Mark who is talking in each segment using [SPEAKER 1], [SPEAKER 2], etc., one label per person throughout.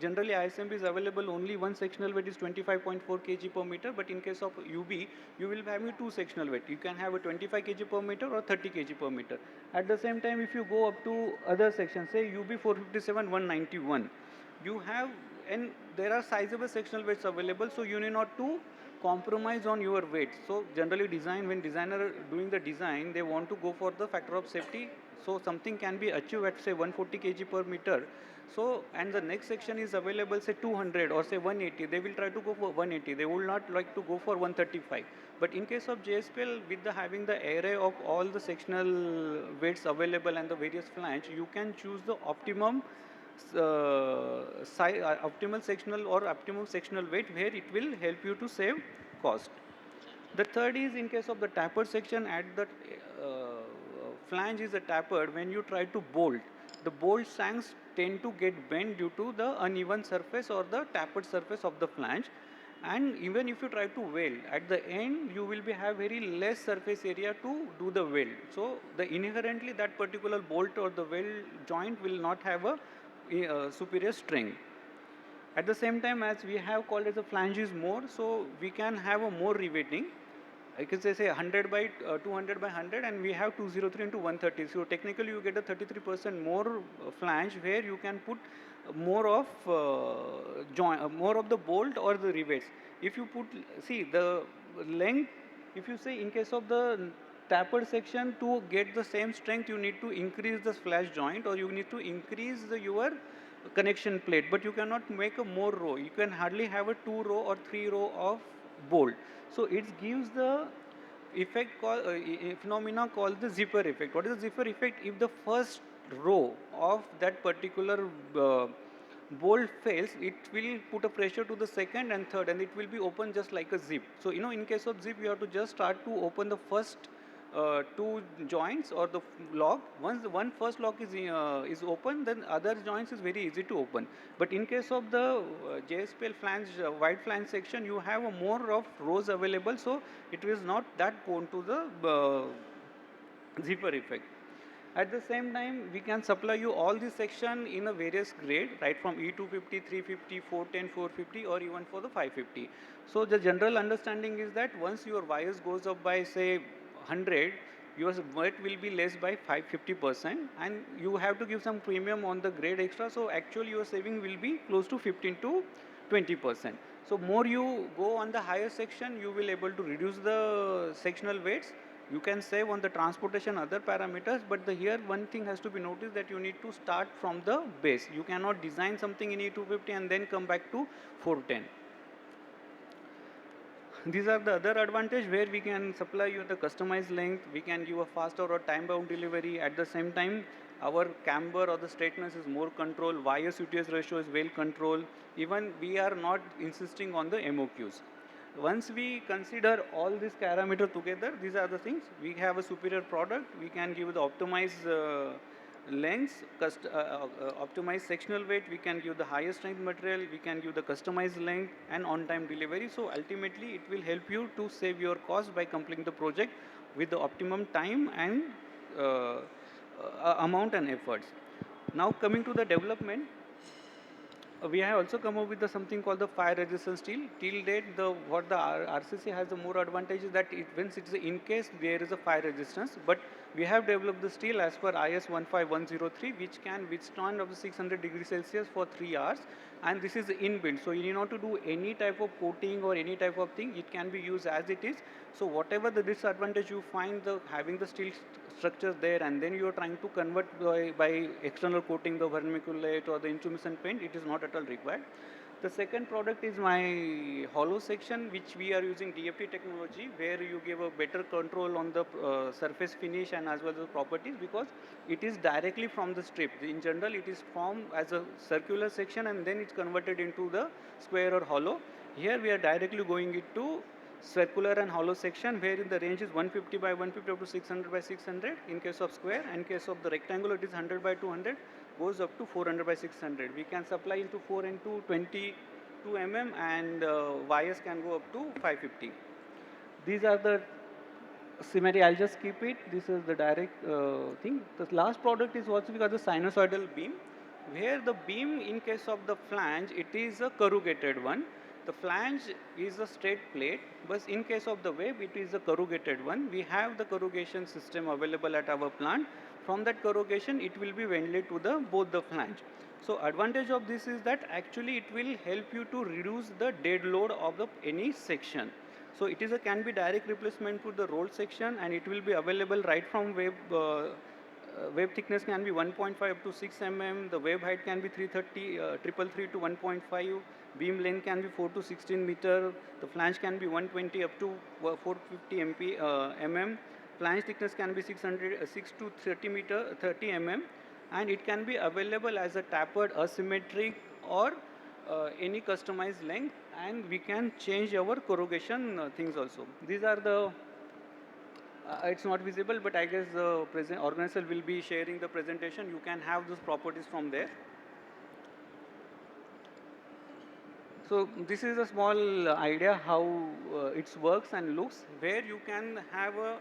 [SPEAKER 1] Generally, ISMB is available only one sectional weight is 25.4 kg per meter, but in case of UB, you will be having two sectional weight. You can have a 25 kg per meter or 30 kg per meter. At the same time, if you go up to other sections, say UB 457 191, you have, and there are sizable sectional weights available, so you need not to compromise on your weight. So generally when designer doing the design, they want to go for the factor of safety. So something can be achieved at say 140 kg per meter. So, and the next section is available say 200 or say 180, they will try to go for 180. They will not like to go for 135. But in case of JSPL, with the having the array of all the sectional weights available and the various flange, you can choose the optimum optimal sectional or optimum sectional weight where it will help you to save cost. The third is in case of the tapered section at the flange is a tapered, when you try to bolt, the bolt shanks tend to get bent due to the uneven surface or the tapered surface of the flange. And even if you try to weld, at the end you will be have very less surface area to do the weld. So the inherently that particular bolt or the weld joint will not have a superior strength. At the same time, as we have called as a flanges more, so we can have a more riveting. I can say 100 by 200 by 100, and we have 203 into 130. So technically, you get a 33% more flange where you can put more of more of the bolt or the rivets. If you put, see the length. If you say in case of the tapered section, to get the same strength, you need to increase the flash joint or you need to increase your connection plate, but you cannot make a more row. You can hardly have a 2 row or 3 row of bolt. So it gives the effect called phenomena called the zipper effect. What is the zipper effect? If the first row of that particular bolt fails, it will put a pressure to the second and third, and it will be open just like a zip. So in case of zip, you have to just start to open the first two joints or the lock. Once the one first lock is open, then other joints is very easy to open. But in case of the JSPL flange, wide flange section, you have a more of rows available, so it is not that prone to the zipper effect. At the same time, we can supply you all this section in a various grade, right from E250, 350, 410, 450, or even for the 550. So the general understanding is that once your wires goes up by say 100, your weight will be less by 550%, and you have to give some premium on the grade extra. So actually your saving will be close to 15 to 20%. So more you go on the higher section, you will able to reduce the sectional weights. You can save on the transportation other parameters, but here one thing has to be noticed, that you need to start from the base. You cannot design something in E250 and then come back to 410. These are the other advantage where we can supply you the customized length, we can give a faster or time bound delivery. At the same time, our camber or the straightness is more controlled, wire UTS ratio is well controlled. Even we are not insisting on the MOQs. Once we consider all these parameters together, these are the things. We have a superior product, we can give the optimized lengths, optimized sectional weight, we can give the highest strength material, we can give the customized length and on-time delivery. So ultimately, it will help you to save your cost by completing the project with the optimum time and amount and efforts. Now coming to the development, we have also come up with something called the fire resistant steel. Till date, what the RCC has the more advantage is that when it's in case there is a fire resistance, but we have developed the steel as per IS 15103, which can withstand up to 600 degrees Celsius for 3 hours, and this is inbuilt. So you need not to do any type of coating or any type of thing. It can be used as it is. So whatever the disadvantage you find having the steel structures there, and then you are trying to convert by external coating, the vermiculate or the intumescent paint, it is not at all required. The second product is my hollow section, which we are using DFT technology, where you give a better control on the surface finish and as well as the properties, because it is directly from the strip. In general, it is formed as a circular section and then it's converted into the square or hollow. Here we are directly going into circular and hollow section, where in the range is 150 by 150 up to 600 by 600 in case of square, and in case of the rectangular it is 100 by 200, goes up to 400 by 600. We can supply into 4 into 22 mm, and wires can go up to 550. These are the symmetry. I'll just keep it. This is the direct thing. The last product is also because the sinusoidal beam. where the beam in case of the flange, it is a corrugated one. The flange is a straight plate, but in case of the web, it is a corrugated one. We have the corrugation system available at our plant. From that corrugation, it will be welded to the both the flange. So advantage of this is that actually it will help you to reduce the dead load of the any section. So it is a can be direct replacement to the rolled section, and it will be available right from web. Web thickness can be 1.5 up to 6 mm. The web height can be 330, 333 to 1.5. Beam length can be 4 to 16 meter. The flange can be 120 up to 450 mm. Flange thickness can be 6 to 30 meter, 30 mm, and it can be available as a tapered, asymmetric, or any customized length, and we can change our corrugation things also. These are the it's not visible, but I guess the organizer will be sharing the presentation. You can have those properties from there. So this is a small idea how it works and looks, where you can have a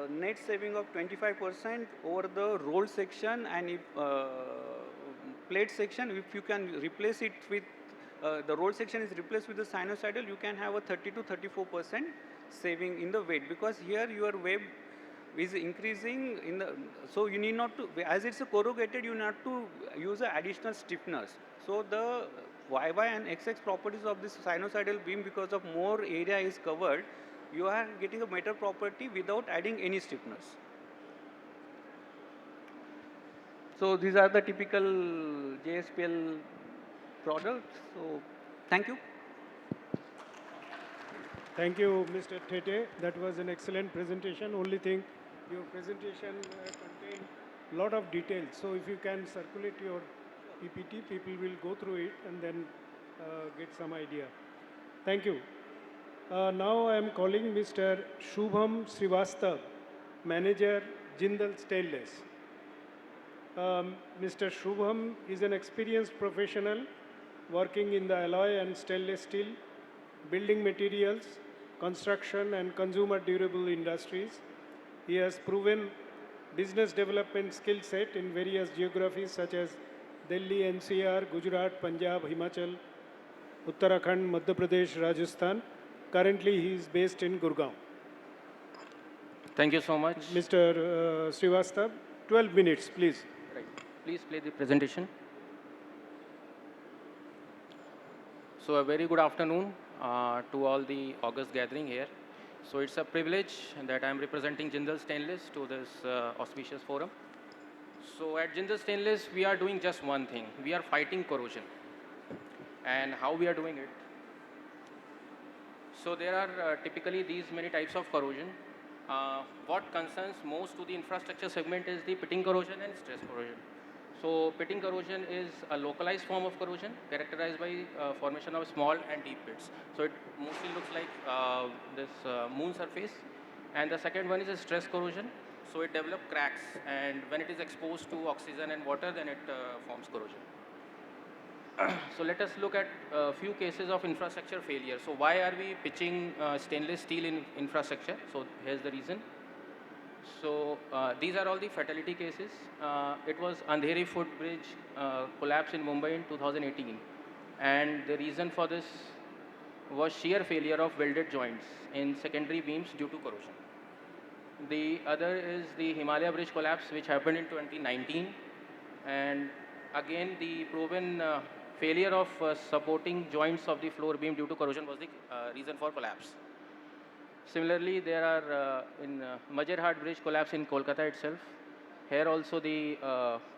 [SPEAKER 1] net saving of 25% over the roll section, and if plate section, if you can replace it with the roll section is replaced with the sinusoidal, you can have a 30 to 34% saving in the weight, because here your web is increasing in the, so you need not to, as it's a corrugated, you need to use additional stiffeners. So the YY and XX properties of this sinusoidal beam, because of more area is covered, you are getting a better property without adding any stiffeners. So these are the typical JSPL products. So thank you.
[SPEAKER 2] Thank you, Mr. Thete. That was an excellent presentation. Only thing, your presentation contained a lot of details. So if you can circulate your PPT, people will go through it and then get some idea. Thank you. Now I am calling Mr. Shubham Srivastav, Manager, Jindal Stainless. Mr. Shubham is an experienced professional working in the alloy and stainless steel, building materials, construction and consumer durable industries. He has proven business development skill set in various geographies such as Delhi, NCR, Gujarat, Punjab, Himachal, Uttarakhand, Madhya Pradesh, Rajasthan. Currently, he is based in Gurgaon.
[SPEAKER 3] Thank you so much.
[SPEAKER 2] Mr. Srivastav, 12 minutes, please.
[SPEAKER 3] Right. Please play the presentation. So a very good afternoon to all the August gathering here. So it's a privilege that I'm representing Jindal Stainless to this auspicious forum. So at Jindal Stainless, we are doing just one thing. We are fighting corrosion. And how we are doing it? So there are typically these many types of corrosion. What concerns most to the infrastructure segment is the pitting corrosion and stress corrosion. So pitting corrosion is a localized form of corrosion characterized by formation of small and deep pits. So it mostly looks like this moon surface. And the second one is a stress corrosion. So it develops cracks, and when it is exposed to oxygen and water, then it forms corrosion. So let us look at a few cases of infrastructure failure. So why are we pitching stainless steel in infrastructure? So here's the reason. So these are all the fatality cases. It was Andheri footbridge collapse in Mumbai in 2018. And the reason for this was sheer failure of welded joints in secondary beams due to corrosion. The other is the Himalaya bridge collapse, which happened in 2019. And again, the proven failure of supporting joints of the floor beam due to corrosion was the reason for collapse. Similarly, there are in Manger bridge collapse in Kolkata itself. Here also the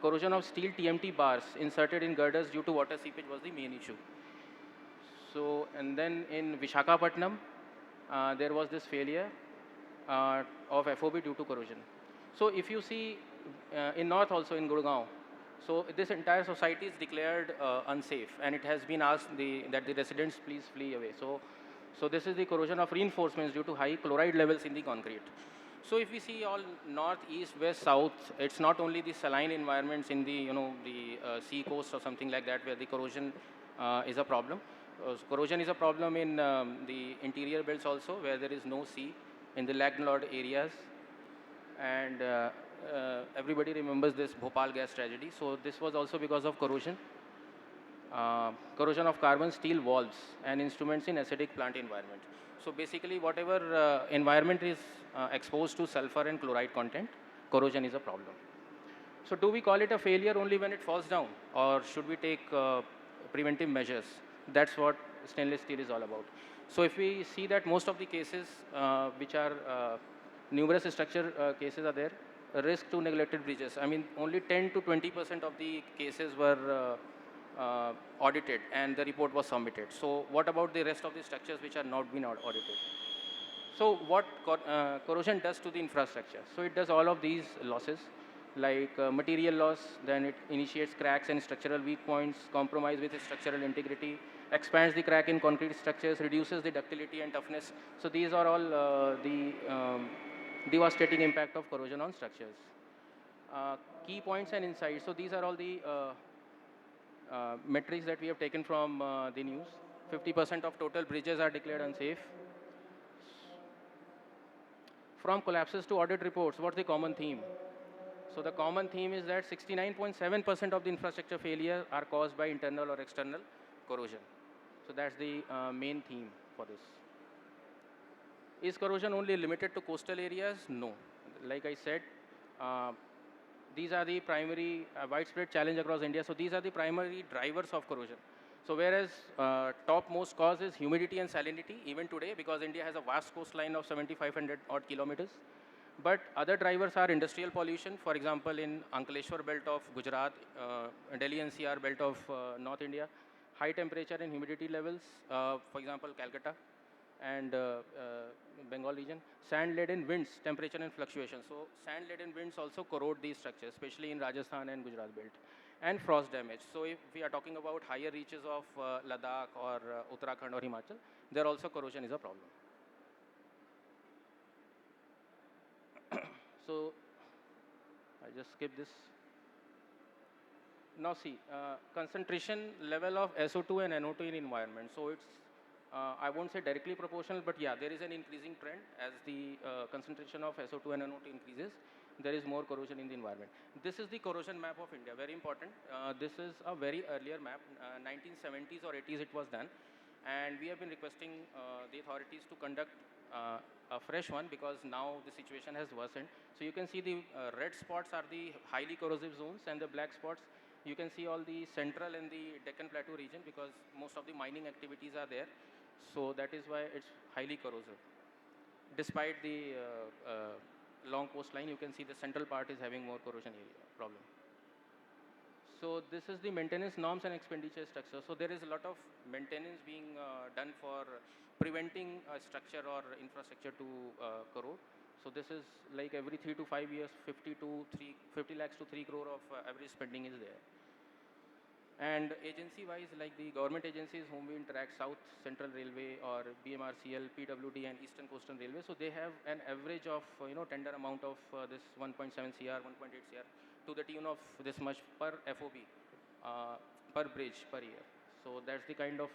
[SPEAKER 3] corrosion of steel TMT bars inserted in girders due to water seepage was the main issue. So, and then in Visakhapatnam, there was this failure of FOB due to corrosion. So if you see in north also in Gurgaon, so this entire society is declared unsafe, and it has been asked that the residents please flee away. So this is the corrosion of reinforcements due to high chloride levels in the concrete. So if we see all north, east, west, south, it's not only the saline environments in the sea coast or something like that where the corrosion is a problem. Corrosion is a problem in the interior belts also, where there is no sea in the landlocked areas. And everybody remembers this Bhopal gas tragedy. So this was also because of corrosion. Corrosion of carbon steel valves and instruments in acidic plant environment. So basically whatever environment is exposed to sulfur and chloride content, corrosion is a problem. So do we call it a failure only when it falls down, or should we take preventive measures? That's what stainless steel is all about. So if we see that most of the cases which are numerous structure cases are there, risk to neglected bridges. I mean, only 10 to 20% of the cases were audited and the report was submitted. So what about the rest of the structures which are not been audited? So what corrosion does to the infrastructure? So it does all of these losses, like material loss, then it initiates cracks and structural weak points, compromise with structural integrity, expands the crack in concrete structures, reduces the ductility and toughness. So these are all the devastating impact of corrosion on structures. Key points and insights. So these are all the metrics that we have taken from the news. 50% of total bridges are declared unsafe. From collapses to audit reports, what's the common theme? So the common theme is that 69.7% of the infrastructure failure are caused by internal or external corrosion. So that's the main theme for this. Is corrosion only limited to coastal areas? No. Like I said, these are the primary widespread challenge across India. So these are the primary drivers of corrosion. So whereas topmost cause is humidity and salinity, even today, because India has a vast coastline of 7,500 odd kilometers. But other drivers are industrial pollution, for example, in Ankleshwar belt of Gujarat, Delhi NCR belt of North India, high temperature and humidity levels, for example, Calcutta and Bengal region, sand-laden winds, temperature and fluctuation. So sand-laden winds also corrode these structures, especially in Rajasthan and Gujarat belt. And frost damage. So if we are talking about higher reaches of Ladakh or Uttarakhand or Himachal, there also corrosion is a problem. So I just skip this. Now see, concentration level of SO2 and NO2 in environment. So it's, I won't say directly proportional, but yeah, there is an increasing trend as the concentration of SO2 and NO2 increases. There is more corrosion in the environment. This is the corrosion map of India, very important. This is a very earlier map, 1970s or 80s it was done. And we have been requesting the authorities to conduct a fresh one because now the situation has worsened. So you can see the red spots are the highly corrosive zones, and the black spots, you can see all the central and the Deccan Plateau region because most of the mining activities are there. So that is why it's highly corrosive. Despite the long coastline, you can see the central part is having more corrosion area problem. So this is the maintenance norms and expenditure structure. So there is a lot of maintenance being done for preventing a structure or infrastructure to corrode. So this is like every 3 to 5 years, 50 lakhs to 3 crore of average spending is there. And agency-wise, like the government agencies whom we interact, South Central Railway or BMRCL, PWD and Eastern Coastal Railway, so they have an average of, tender amount of this 1.7 CR, 1.8 CR to the tune of this much per FOB, per bridge per year. So that's the kind of